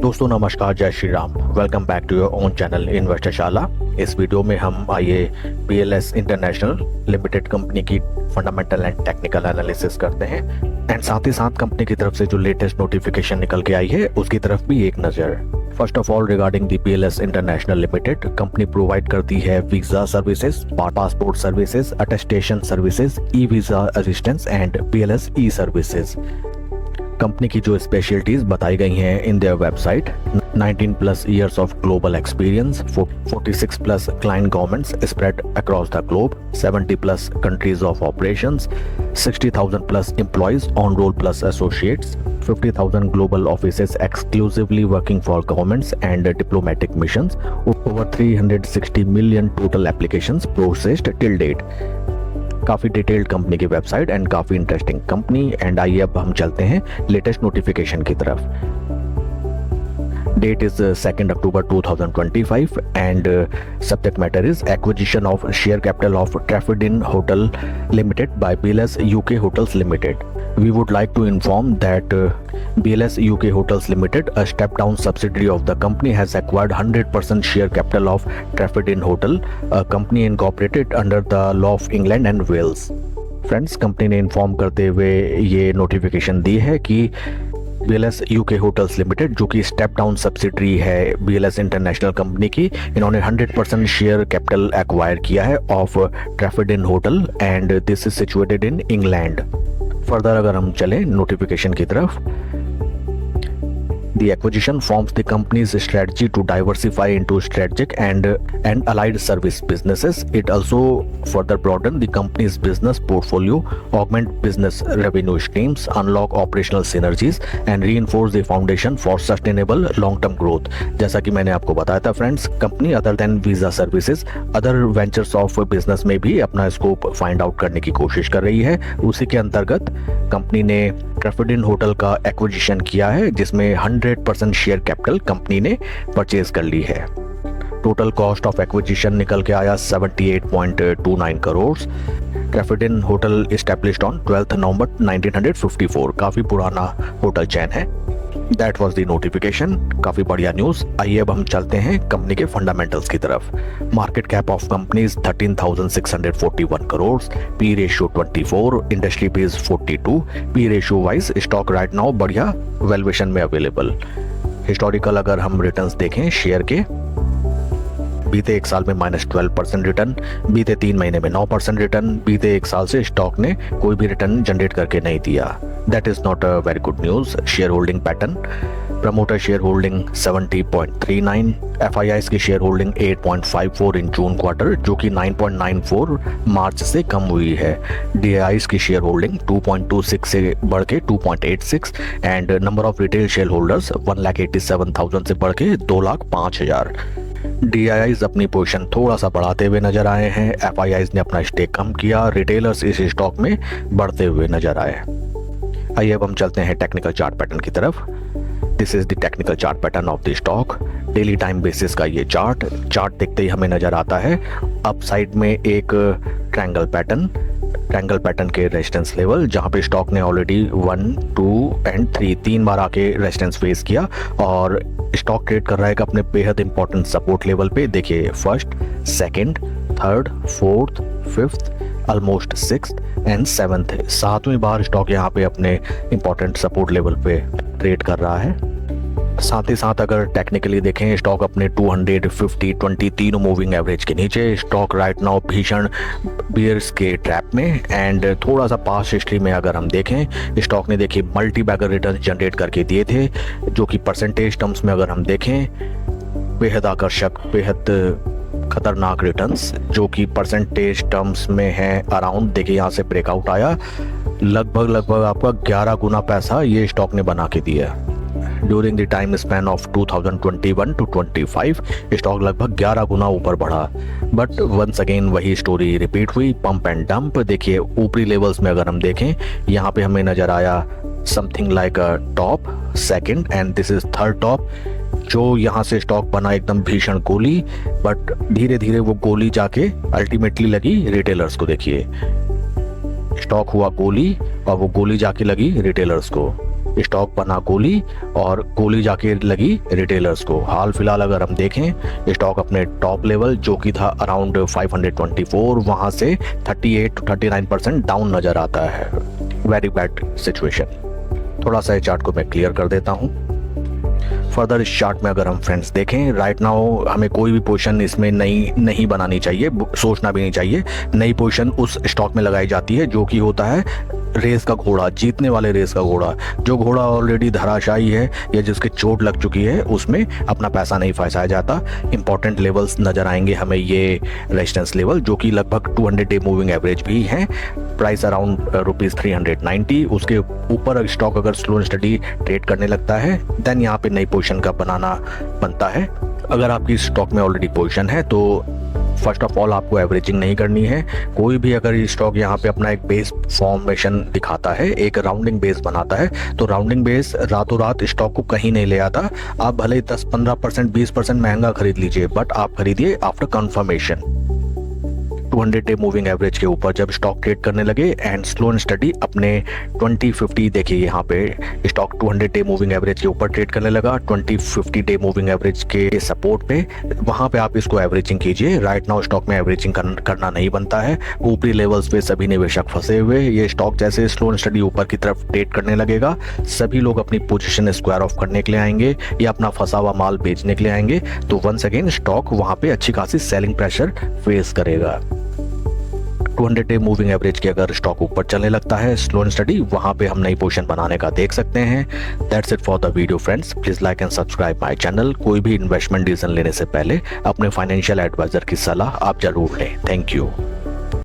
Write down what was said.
दोस्तों नमस्कार, जय Shri Ram. Welcome back to your own channel investor Shala. इस वीडियो में हम आइए पीएलएस इंटरनेशनल लिमिटेड कंपनी की फंडामेंटल एंड टेक्निकल एनालिसिस करते हैं एंड साथ ही साथ कंपनी की तरफ से जो लेटेस्ट नोटिफिकेशन निकल के आई है उसकी तरफ भी एक नज़र। First of all regarding the PLS international limited, company provide करती है visa services, passport services, attestation services, e visa assistance and PLS E services. Company की जो स्पेशलिटीज बताई गई हैं in their website: 19 plus years of global experience, 46 plus client governments spread across the globe, 70 plus countries of operations, 60,000 plus employees on roll plus associates, 50,000 global offices exclusively working for governments and diplomatic missions, over 360 million total applications processed till date। काफ़ी detailed company की website and काफ़ी interesting company. And आइए अब हम चलते हैं latest notification की तरफ। Date is 2 October 2025 and subject matter is acquisition of share capital of Trafford Hotel Limited by BLS UK Hotels Limited। We would like to inform that BLS UK Hotels Limited, a step-down subsidiary of the company, has acquired 100% share capital of Trafford Inn Hotel, a company incorporated under the law of England and Wales। Friends, company ने inform करते हुए ये notification दी है कि BLS UK Hotels Limited, जो कि step down subsidiary है BLS international company की, इन्होंने 100% शेयर कैपिटल एक्वायर किया है of Trafford Inn Hotel and this is situated in England. Further अगर हम चलें नोटिफिकेशन की तरफ, The acquisition forms the company's strategy to diversify into strategic and allied service businesses. It also further broaden the company's business portfolio, augment business revenue streams, unlock operational synergies, and reinforce the foundation for sustainable long-term growth। जैसा कि मैंने आपको बताया था friends, company other than visa services other ventures of business में भी अपना scope find out करने की कोशिश कर रही है। उसी के अंतर्गत कंपनी ने ट्रैफिड इन होटल का एक्विजिशन किया है, जिसमें 100% शेयर कैपिटल कंपनी ने परचेज कर ली है। टोटल कॉस्ट ऑफ एक्विजिशन निकल के आया 78.29 crore. ट्रैफिड Inn hotel established on 12 नवंबर 1954। काफी पुराना होटल चेन है। That was the notification. काफी बढ़िया न्यूज। आइए अब हम चलते हैं कंपनी के फंडामेंटल्स की तरफ। Market cap of company is 13,641 crore, P ratio 24, industry P is 42। P ratio wise stock right now बढ़िया वैल्यूएशन में अवेलेबल। हिस्टोरिकल अगर हम रिटर्न्स देखें शेयर के, बीते एक साल में -12% रिटर्न, बीते 3 महीने में 9% रिटर्न, बीते एक साल से स्टॉक ने कोई भी रिटर्न जनरेट करके नहीं दिया। That is not a very good news. Share holding pattern, promoter share holding 70.39, FIIs की शेयर होल्डिंग 8.54 इन जून क्वार्टर, जो कि 9.94 मार्च से कम हुई है। DIIs की शेयर होल्डिंग 2.26 से बढ़ के 2.86 and number of retail share holders 1,87,000 से बढ़ के 2,05,000। DIIs अपनी पोजीशन थोड़ा सा बढ़ाते हुए नजर आए हैं। FIIs ने अपना स्टेक कम किया। रिटेलर्स इस स्टॉक में बढ़ते हुए नजर आए। आइए अब हम चलते हैं टेक्निकल चार्ट पैटर्न की तरफ। This is the technical chart pattern of the stock. Daily time basis का ये चार्ट देखते ही हमें नजर आता है अप साइड में एक ट्रायंगल पैटर्न के रेजिस्टेंस लेवल, जहां पे स्टॉक ने ऑलरेडी 1, 2 एंड 3 बार आके रेजिस्टेंस फेस किया और स्टॉक ट्रेड कर रहा है अपने बेहद इंपॉर्टेंट सपोर्ट लेवल पे। देखिए, first, second, third, fourth, fifth, almost 6th and 7th, 7वीं बार स्टॉक यहाँ पे अपने इंपॉर्टेंट सपोर्ट लेवल पे ट्रेड कर रहा है। साथ ही साथ अगर टेक्निकली देखें, स्टॉक अपने 250, 20 तीनों मूविंग एवरेज के नीचे। स्टॉक राइट नाउ भीषण बियर्स के ट्रैप में एंड थोड़ा सा पास्ट हिस्ट्री में अगर हम देखें, स्टॉक ने देखिए मल्टी बैगर रिटर्न जनरेट करके दिए थे, जो कि परसेंटेज टर्म्स में अगर हम देखें बेहद आकर्षक, बेहद खतरनाक रिटर्न्स, जो कि परसेंटेज टर्म्स में है अराउंड, देखिए यहाँ से ब्रेकआउट आया, लगभग आपका 11 गुना पैसा ये स्टॉक ने बना के दिया। During the time span of 2021 to 25 stock लगभग 11 गुना ऊपर बढ़ा। बट वंस अगेन वही स्टोरी रिपीट हुई, पंप एंड डंप। देखिए ऊपरी लेवल्स में अगर हम देखें, यहाँ पे हमें नजर आया something like a top, second and this is third top, जो यहाँ से स्टॉक बना एकदम भीषण गोली। बट धीरे धीरे वो गोली जाके अल्टीमेटली लगी रिटेलर्स को। देखिए स्टॉक हुआ गोली और वो गोली जाके लगी रिटेलर्स को। स्टॉक बना गोली और गोली जाके लगी रिटेलर्स को। हाल फिलहाल अगर हम देखें स्टॉक अपने टॉप लेवल जो कि था अराउंड 524, वहां से 38 to 39% डाउन नजर आता है। Very bad situation. थोड़ा सा चार्ट को मैं क्लियर कर देता हूं। फर्दर इस चार्ट में अगर हम फ्रेंड्स देखें, राइट नाउ हमें कोई भी पोजीशन इसमें नहीं बनानी चाहिए, सोचना भी नहीं चाहिए। नई पोजीशन उस स्टॉक में लगाई जाती है जो कि होता है रेस का घोड़ा, जीतने वाले रेस का घोड़ा। जो घोड़ा ऑलरेडी धराशायी है या जिसके चोट लग चुकी है उसमें अपना पैसा नहीं फंसाया जाता। इंपॉर्टेंट लेवल्स नजर आएंगे हमें, ये रेजिस्टेंस लेवल जो कि लगभग 200 डे मूविंग एवरेज भी है। Price around ₹390। उसके ऊपर स्टॉक अगर स्लो एंड स्टडी ट्रेड करने लगता है देन यहाँ पे नई पोजीशन का बनाना बनता है। अगर आपकी स्टॉक में ऑलरेडी पोजीशन है तो फर्स्ट ऑफ ऑल आपको एवरेजिंग नहीं करनी है। कोई भी अगर स्टॉक यहाँ पे अपना एक बेस फॉर्मेशन दिखाता है, एक राउंडिंग बेस बनाता है, तो राउंडिंग बेस रातों रात स्टॉक को कहीं नहीं ले आता। आप भले 10-15%, 20% महंगा खरीद लीजिए, बट आप खरीदिए after confirmation. 200 day moving average के ऊपर जब स्टॉक ट्रेड करने लगे एंड स्लो एंड स्टडी अपने 2050, देखिए यहाँ पे स्टॉक 200 डे मूविंग एवरेज के ऊपर ट्रेड करने लगा, 2050 डे मूविंग एवरेज के सपोर्ट पे, वहां पे आप इसको एवरेजिंग कीजिए। राइट नाउ स्टॉक में एवरेजिंग करना नहीं बनता है। ऊपरी लेवल्स पे सभी निवेशक फंसे हुए। ये स्टॉक जैसे स्लो एंड स्टडी ऊपर की तरफ ट्रेड करने लगेगा, सभी लोग अपनी पोजीशन स्क्वायर ऑफ करने के लिए आएंगे या अपना फंसा हुआ माल बेचने के लिए आएंगे। तो वंस अगेन स्टॉक वहां पे अच्छी खासी सेलिंग प्रेशर फेस करेगा। 200 डे मूविंग एवरेज के अगर स्टॉक ऊपर चलने लगता है स्लो एंड स्टडी, वहां पे हम नई पोजीशन बनाने का देख सकते हैं। That's it for the video friends. Please like and subscribe my channel. कोई भी इन्वेस्टमेंट डिसीजन लेने से पहले अपने फाइनेंशियल एडवाइजर की सलाह आप जरूर लें। Thank you.